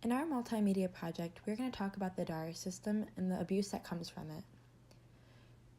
In our multimedia project, we're going to talk about the dowry system and the abuse that comes from it.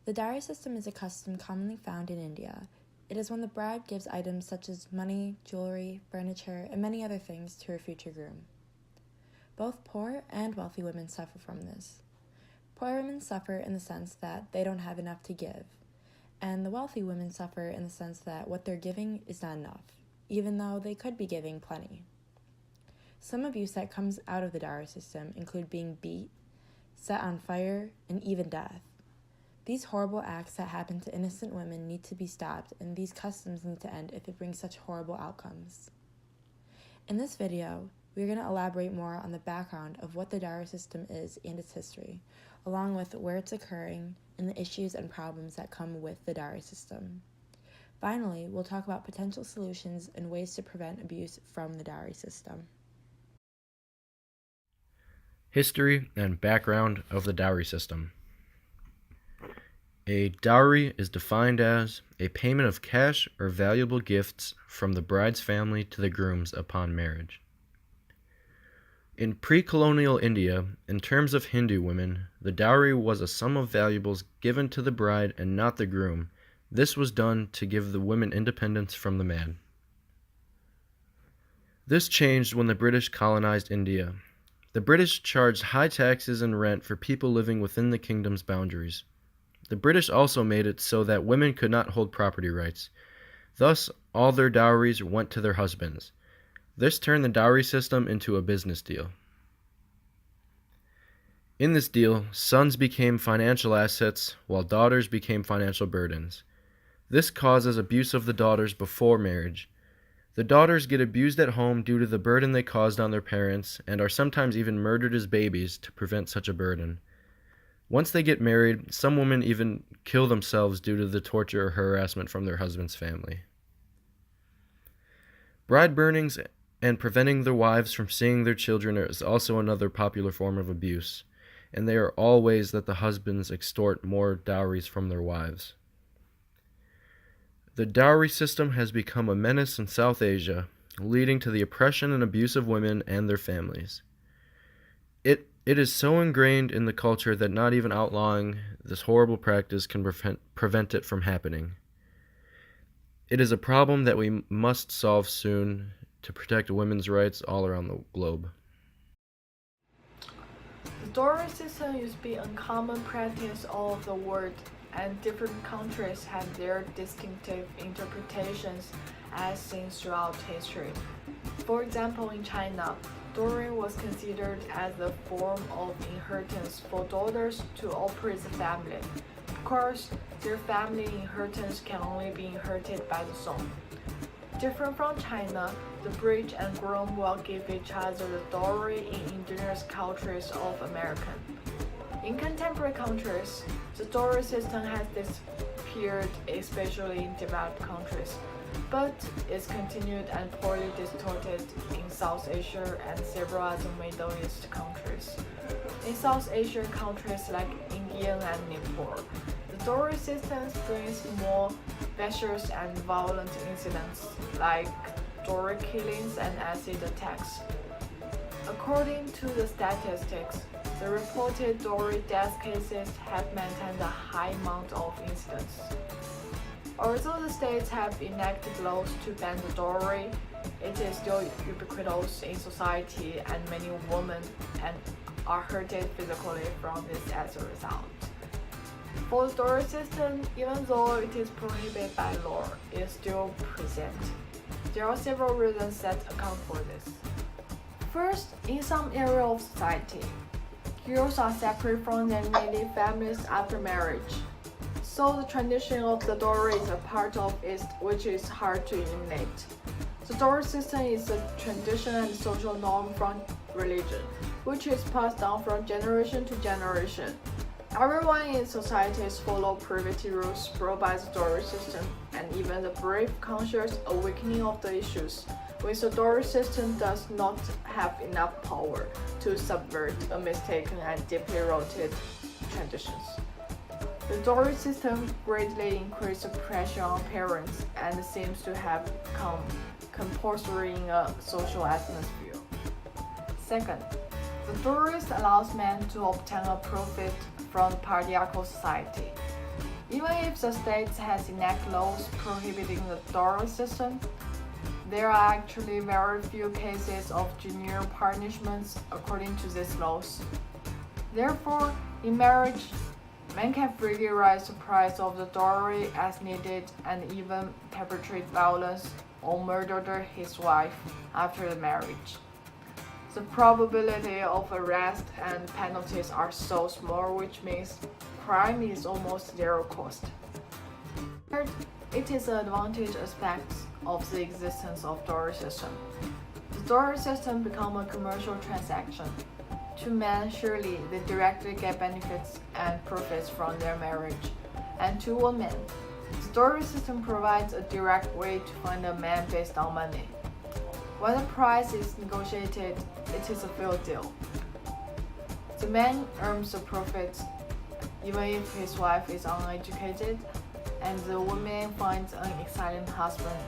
The dowry system is a custom commonly found in India. It is when the bride gives items such as money, jewelry, furniture, and many other things to her future groom. Both poor and wealthy women suffer from this. Poor women suffer in the sense that they don't have enough to give, and the wealthy women suffer in the sense that what they're giving is not enough, even though they could be giving plenty. Some abuse that comes out of the dowry system include being beat, set on fire, and even death. These horrible acts that happen to innocent women need to be stopped, and these customs need to end if it brings such horrible outcomes. In this video, we're going to elaborate more on the background of what the dowry system is and its history, along with where it's occurring and the issues and problems that come with the dowry system. Finally, we'll talk about potential solutions and ways to prevent abuse from the dowry system. History and background of the dowry system. A dowry is defined as a payment of cash or valuable gifts from the bride's family to the groom's upon marriage. In pre-colonial India, in terms of Hindu women, the dowry was a sum of valuables given to the bride and not the groom. This was done to give the women independence from the man. This changed when the British colonized India. The British charged high taxes and rent for people living within the kingdom's boundaries. The British also made it so that women could not hold property rights. Thus, all their dowries went to their husbands. This turned the dowry system into a business deal. In this deal, sons became financial assets, while daughters became financial burdens. This causes abuse of the daughters before marriage. The daughters get abused at home due to the burden they caused on their parents, and are sometimes even murdered as babies to prevent such a burden. Once they get married, some women even kill themselves due to the torture or harassment from their husband's family. Bride burnings and preventing their wives from seeing their children is also another popular form of abuse, and they are all ways that the husbands extort more dowries from their wives. The dowry system has become a menace in South Asia, leading to the oppression and abuse of women and their families. It is so ingrained in the culture that not even outlawing this horrible practice can prevent it from happening. It is a problem that we must solve soon to protect women's rights all around the globe. The dowry system used to be a common practice all over the world, and different countries have their distinctive interpretations as seen throughout history. For example, in China, dowry was considered as a form of inheritance for daughters to operate the family. Of course, their family inheritance can only be inherited by the son. Different from China, the bride and groom will give each other the dowry in indigenous cultures of America. In contemporary countries, the dowry system has disappeared, especially in developed countries, but is continued and poorly distorted in South Asia and several other Middle East countries. In South Asian countries like India and Nepal, the dowry system brings more vicious and violent incidents like dowry killings and acid attacks. According to the statistics, the reported dowry death cases have maintained a high amount of incidents. Although the states have enacted laws to ban the dowry, it is still ubiquitous in society, and many women are hurted physically from this as a result. For the dowry system, even though it is prohibited by law, it is still present. There are several reasons that account for this. First, in some areas of society, girls are separate from their native families after marriage. So the tradition of the dowry is a part of it which is hard to eliminate. The dowry system is a tradition and social norm from religion, which is passed down from generation to generation. Everyone in society follows privity rules brought by the dowry system, and even the brave conscious awakening of the issues, when the dowry system does not have enough power to subvert a mistaken and deeply rooted traditions. The dowry system greatly increased the pressure on parents and seems to have become compulsory in a social atmosphere. Second, the dowry allows men to obtain a profit from the patriarchal society. Even if the state has enacted laws prohibiting the dowry system, there are actually very few cases of junior punishments according to these laws. Therefore, in marriage, men can freely raise the price of the dowry as needed and even perpetrate violence or murder his wife after the marriage. The probability of arrest and penalties are so small, which means crime is almost zero cost. Third, it is an advantage aspect of the existence of dowry system. The dowry system become a commercial transaction. To men, surely they directly get benefits and profits from their marriage, and to women, the dowry system provides a direct way to find a man based on money. When the price is negotiated, it is a fair deal. The man earns the profits even if his wife is uneducated, and the woman finds an excellent husband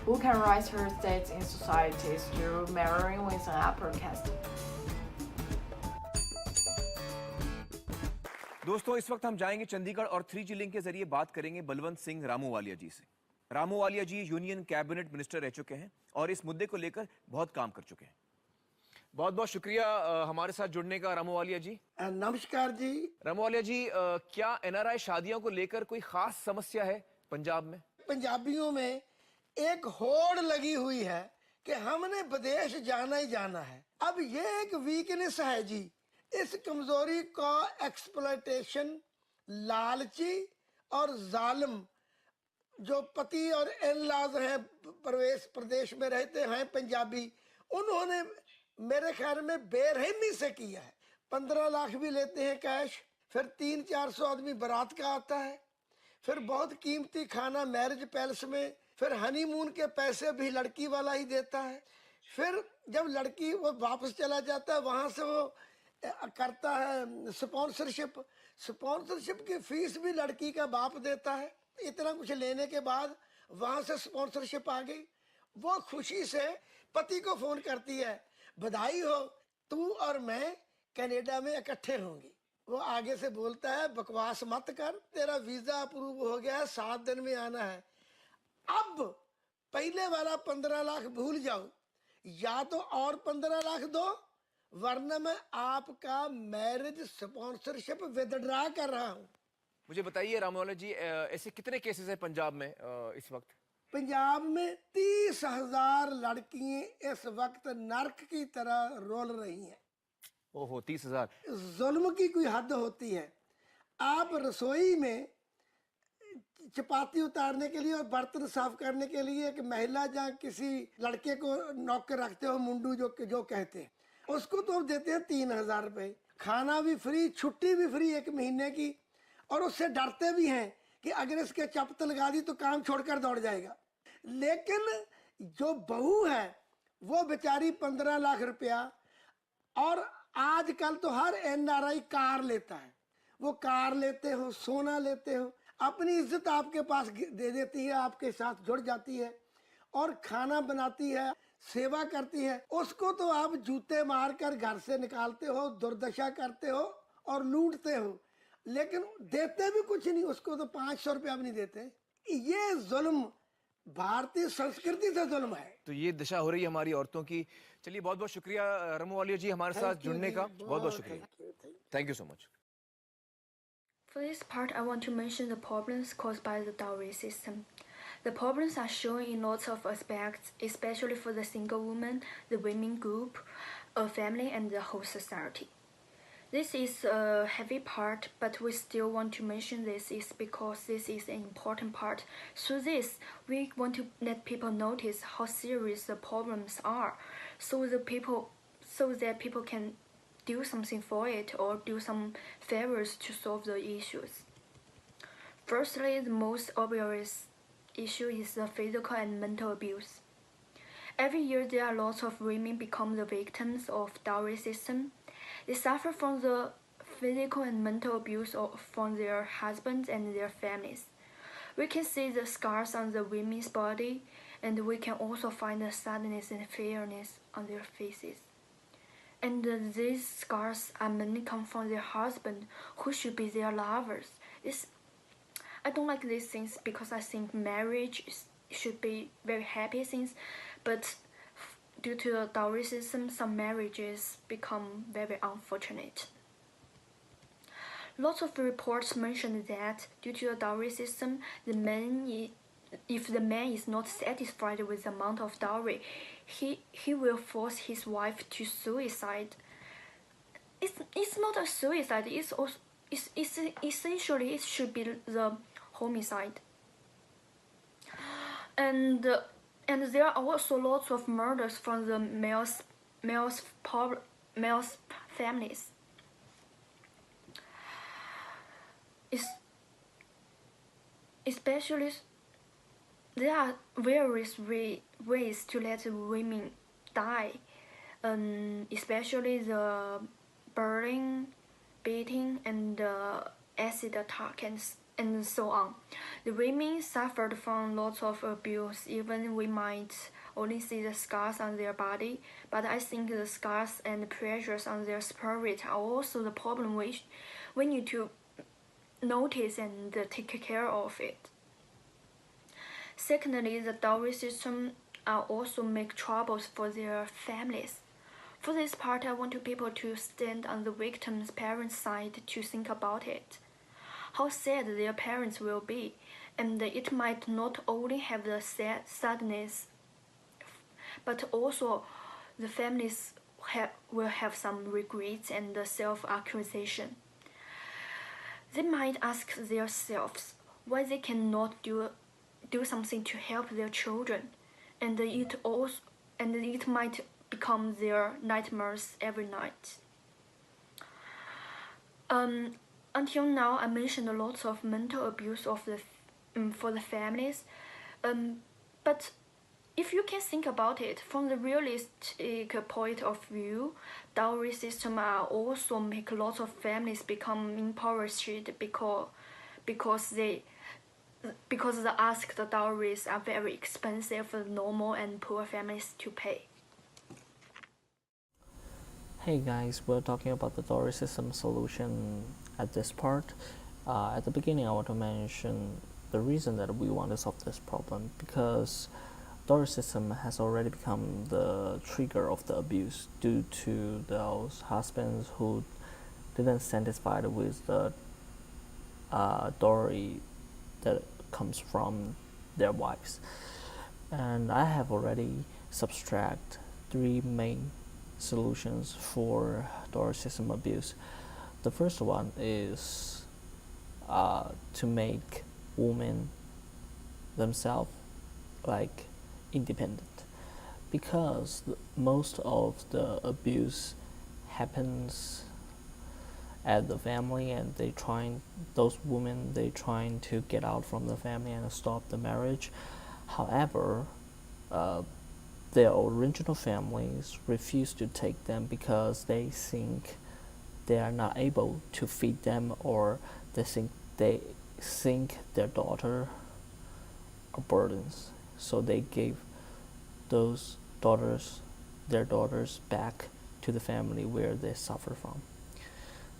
who can rise her status in society through marrying with an upper caste. दोस्तों इस वक्त हम जाएंगे चंडीगढ़ और 3G link के जरिए बात करेंगे बलवंत सिंह रामूवालिया जी से। रामूवालिया जी यूनियन कैबिनेट मिनिस्टर रह चुके हैं और इस मुद्दे को लेकर बहुत काम कर चुके हैं। बहुत बहुत शुक्रिया हमारे साथ जुड़ने का रामूवालिया जी। नमस्कार जी। रामूवालिया जी, क्या एनआरआई शादियों को लेकर कोई खास समस्या है पंजाब में? पंजाबियों में एक होड़ लगी हुई है कि हमने विदेश जाना ही जाना है। अब ये एक वीकनेस है जी। इस कमजोरी का एक्सप्लॉयटेशन लालची और जालिम जो पति और इन-लॉज हैं प्रदेश में रहते हैं पंजाबी, उन्होंने मेरे ख्याल में बेरहमी से किया है। 15 लाख भी लेते हैं कैश, फिर 300-400 आदमी बारात का आता है, फिर बहुत कीमती खाना मैरिज पैलेस में, फिर हनीमून के पैसे भी लड़की वाला ही देता है। फिर जब लड़की वो वापस चला जाता है, वहाँ से वो करता है स्पॉन्सरशिप की फीस भी लड़की का बाप देता है। इतना कुछ लेने के बाद वहाँ से स्पॉन्सरशिप आ गई। वो खुशी से पति को फोन करती है, बधाई हो, तू और मैं कनाडा में इकट्ठे होंगे। वो आगे से बोलता है, बकवास मत कर, तेरा वीजा अप्रूव हो गया है, 7 दिन में आना है। अब पहले वाला 15 लाख भूल जाओ, या तो और 15 लाख दो, वरना मैं आपका मैरिज स्पॉन्सरशिप विदड्रा कर रहा हूँ। मुझे बताइए रामूवालिया जी, ऐसे कितने केसेस हैं पंजाब में इस वक्त? पंजाब में 30,000 लड़कियां इस वक्त नर्क की तरह रोल रही हैं। ओहो, 30,000। जुल्म की कोई हद होती है। आप रसोई में चपाती उतारने के लिए और बर्तन साफ करने के लिए एक महिला या किसी लड़के को नौकर रखते हो, मुंडू जो कहते हैं, उसको तो आप देते हैं 3,000 रुपए, खाना भी फ्री, छुट्टी भी फ्री 1 महीने की, और उससे डरते भी हैं कि अगर इसके चपत लगा दी तो काम छोड़कर दौड़ जाएगा। लेकिन जो बहू है वो बेचारी 15 लाख रुपया, और आजकल तो हर एनआरआई कार लेता है। वो कार लेते हो, सोना लेते हो, अपनी इज्जत आपके पास दे देती है, आपके साथ जुड़ जाती है और खाना बनाती है, सेवा करती है। उसको तो आप जूते मारकर घर से निकालते हो, दुर्दशा करते हो और लूटते हो, लेकिन देते भी कुछ नहीं। उसको तो 500 रुपया भी नहीं देते। ये जुल्म भारतीय संस्कृति से जुल्म है। तो ये दशा हो रही है हमारी औरतों की। चलिए, बहुत बहुत शुक्रिया रामूवालिया जी हमारे साथ जुड़ने का। बहुत बहुत शुक्रिया। Thank you so much. For this part, I want to mention the problems caused by the dowry system. The problems are shown in lots of aspects, especially for the single woman, the women group, a family, and the whole society. This is a heavy part, but we still want to mention this is because this is an important part. Through this, we want to let people notice how serious the problems are, so that people can do something for it or do some favors to solve the issues. Firstly, the most obvious issue is the physical and mental abuse. Every year, there are lots of women become the victims of dowry system. They suffer from the physical and mental abuse from their husbands and their families. We can see the scars on the women's body, and we can also find the sadness and fearness on their faces. And these scars are mainly come from their husband, who should be their lovers. I don't like these things because I think marriage should be very happy things, but due to the dowry system, some marriages become very unfortunate. Lots of reports mention that due to the dowry system, if the man is not satisfied with the amount of dowry, he will force his wife to suicide. It's not a suicide. It's essentially it should be the homicide. And there are also lots of murders from the male's families. It's, especially there are various ways to let women die, especially the burning, beating, and acid attack and so on. The women suffered from lots of abuse. Even we might only see the scars on their body, but I think the scars and the pressures on their spirit are also the problem which we need to notice and take care of it. Secondly, the dowry system also make troubles for their families. For this part, I want people to stand on the victim's parents' side to think about it. How sad their parents will be, and it might not only have the sadness, but also the families will have some regrets and self-accusation. They might ask themselves why they cannot do something to help their children, and it might become their nightmares every night. Until now, I mentioned lots of mental abuse for the families, but if you can think about it from the realistic point of view, dowry system also make lots of families become impoverished because the asked dowries are very expensive for normal and poor families to pay. Hey guys, we're talking about the dowry system solution at this part. At the beginning, I want to mention the reason that we want to solve this problem, because dowry system has already become the trigger of the abuse due to those husbands who didn't satisfied with the dowry that comes from their wives. And I have already subtract 3 main solutions for dowry system abuse. The first one is to make women themselves like independent, because most of the abuse happens at the family, and those women trying to get out from the family and stop the marriage. However, their original families refuse to take them because they think they are not able to feed them, or they think their daughter are burdens, so they gave their daughters back to the family where they suffer from.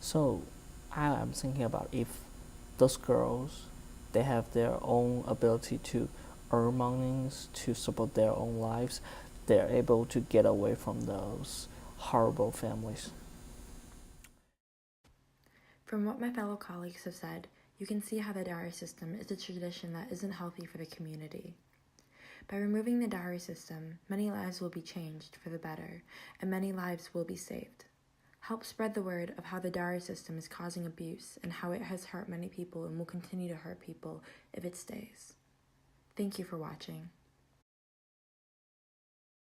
So I am thinking about, if those girls, they have their own ability to earn money to support their own lives, they're able to get away from those horrible families. From what my fellow colleagues have said, you can see how the dowry system is a tradition that isn't healthy for the community. By removing the dowry system, many lives will be changed for the better, and many lives will be saved. Help spread the word of how the dowry system is causing abuse and how it has hurt many people and will continue to hurt people if it stays. Thank you for watching.